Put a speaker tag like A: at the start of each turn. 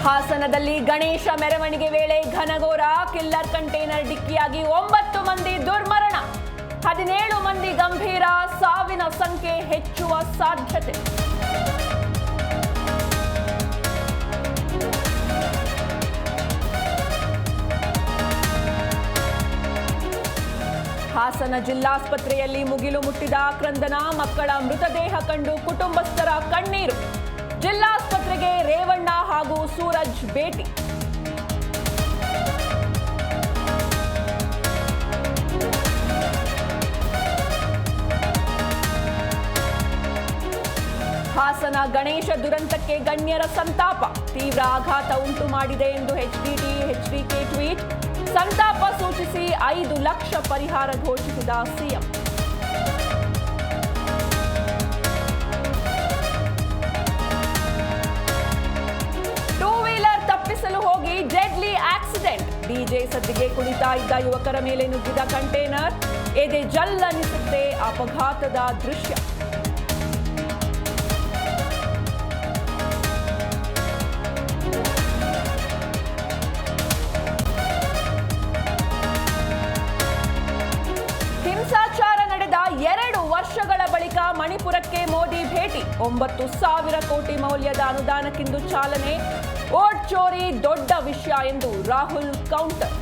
A: ಹಾಸನದಲ್ಲಿ ಗಣೇಶ ಮೆರವಣಿಗೆ ವೇಳೆ ಘನಘೋರ ಕಿಲ್ಲರ್ ಕಂಟೈನರ್ ಡಿಕ್ಕಿಯಾಗಿ 9 ಮಂದಿ ದುರ್ಮರಣ, 17 ಮಂದಿ ಗಂಭೀರ, ಸಾವಿನ ಸಂಖ್ಯೆ ಹೆಚ್ಚುವ ಸಾಧ್ಯತೆ. ಹಾಸನ ಜಿಲ್ಲಾಸ್ಪತ್ರೆಯಲ್ಲಿ ಮುಗಿಲು ಮುಟ್ಟಿದ ಕ್ರಂದನ, ಮಕ್ಕಳ ಮೃತದೇಹ ಕಂಡು ಕುಟುಂಬಸ್ಥರ ಕಣ್ಣೀರು. ಜಿಲ್ಲಾಸ್ಪತ್ರೆಗೆ ರೇವಣ್ಣ ಹಾಗೂ ಸೂರಜ್ ಭೇಟಿ. ಹಾಸನ ಗಣೇಶ ದುರಂತಕ್ಕೆ ಗಣ್ಯರ ಸಂತಾಪ, ತೀವ್ರ ಆಘಾತ ಉಂಟು ಮಾಡಿದೆ ಎಂದು ಎಚ್ಡಿಕೆ ಟ್ವೀಟ್. ಸಂತಾಪ ಸೂಚಿಸಿ 5 ಲಕ್ಷ ಪರಿಹಾರ ಘೋಷಿಸಿದ ಸಿಎಂ. ಟೂ ವೀಲರ್ ತಪ್ಪಿಸಲು ಹೋಗಿ ಡೆಡ್ಲಿ ಆಕ್ಸಿಡೆಂಟ್, ಡಿಜೆ ಸದ್ದಿಗೆ ಕುಣಿತಾ ಇದ್ದ ಯುವಕರ ಮೇಲೆ ನುಗ್ಗಿದ ಕಂಟೈನರ್, ಎದೆ ಜಲ್ಲನಿಸುತ್ತೆ ಅಪಘಾತದ ದೃಶ್ಯ. ಹಿಂಸಾಚಾರ ನಡೆದ 2 ವರ್ಷಗಳ ಬಳಿಕ ಮಣಿಪುರಕ್ಕೆ ಮೋದಿ ಭೇಟಿ. 9,000 ಕೋಟಿ ಮೌಲ್ಯದ ಅನುದಾನಕ್ಕಿಂದು ಚಾಲನೆ. ವೋಟ್ ಚೋರಿ ದೊಡ್ಡ ವಿಷಯ ಎಂದು ರಾಹುಲ್ ಕೌಂಟರ್.